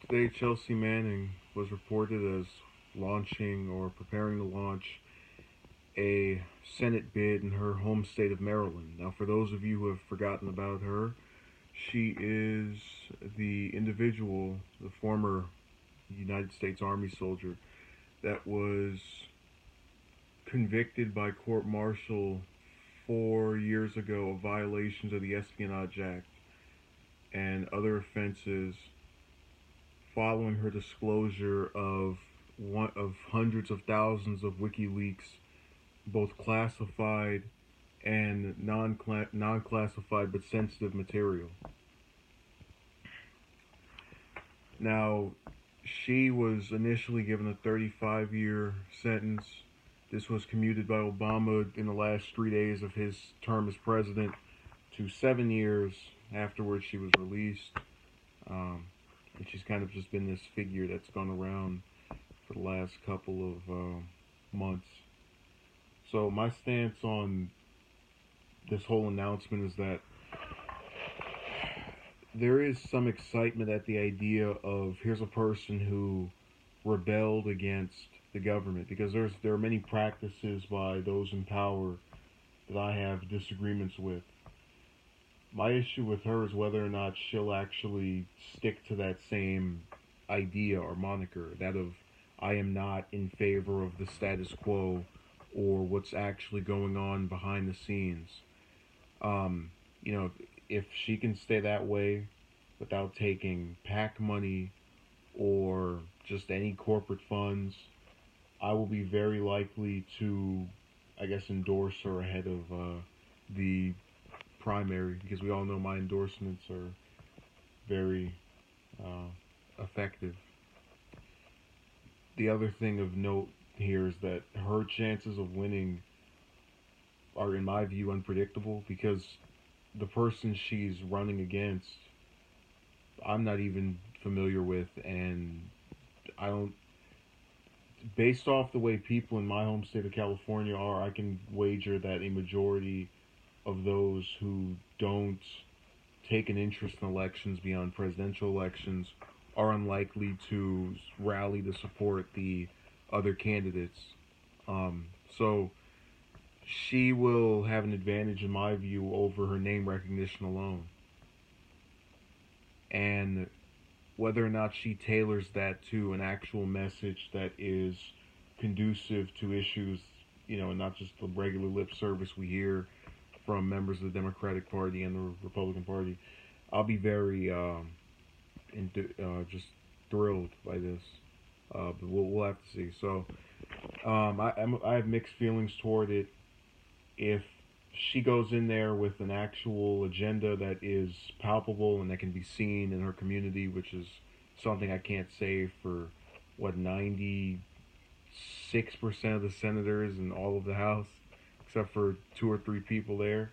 Today, Chelsea Manning was reported as launching or preparing to launch a Senate bid in her home state of Maryland. Now, for those of you who have forgotten about her, she is the individual, the former United States Army soldier that was convicted by court martial 4 years ago of violations of the Espionage Act and other offenses following her disclosure of hundreds of thousands of WikiLeaks, both classified and non-classified but sensitive material. Now, she was initially given a 35-year sentence. This was commuted by Obama in the last 3 days of his term as president to 7 years. Afterwards, she was released. And she's kind of just been this figure that's gone around for the last couple of months. So my stance on this whole announcement is that there is some excitement at the idea of here's a person who rebelled against the government, because there are many practices by those in power that I have disagreements with. My issue with her is whether or not she'll actually stick to that same idea or moniker, that of I am not in favor of the status quo or what's actually going on behind the scenes. Um, you know, if she can stay that way without taking PAC money or just any corporate funds, I will be very likely to, I guess, endorse her ahead of the primary, because we all know my endorsements are very effective. The other thing of note here is that her chances of winning are, in my view, unpredictable, because the person she's running against, I'm not even familiar with, and I don't. Based off the way people in my home state of California are, I can wager that a majority of those who don't take an interest in elections beyond presidential elections are unlikely to rally to support the other candidates. So she will have an advantage, in my view, over her name recognition alone. And whether or not she tailors that to an actual message that is conducive to issues, and not just the regular lip service we hear from members of the Democratic Party and the Republican Party, I'll be very just thrilled by this. But we'll have to see. So I have mixed feelings toward it. If she goes in there with an actual agenda that is palpable and that can be seen in her community, which is something I can't say for 96% of the senators and all of the House, except for two or three people there.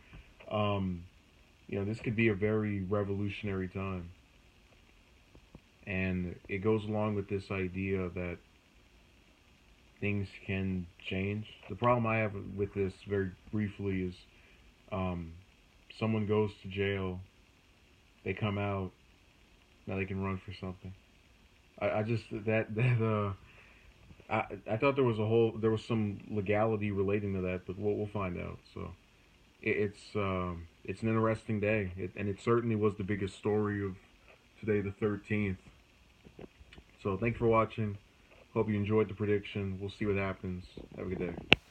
This could be a very revolutionary time. And it goes along with this idea that things can change. The problem I have with this, very briefly, is someone goes to jail, they come out, now they can run for something. I just I thought there was some legality relating to that, but we'll find out. So it's an interesting day, and it certainly was the biggest story of today, the 13th. So thanks for watching. Hope you enjoyed the prediction. We'll see what happens. Have a good day.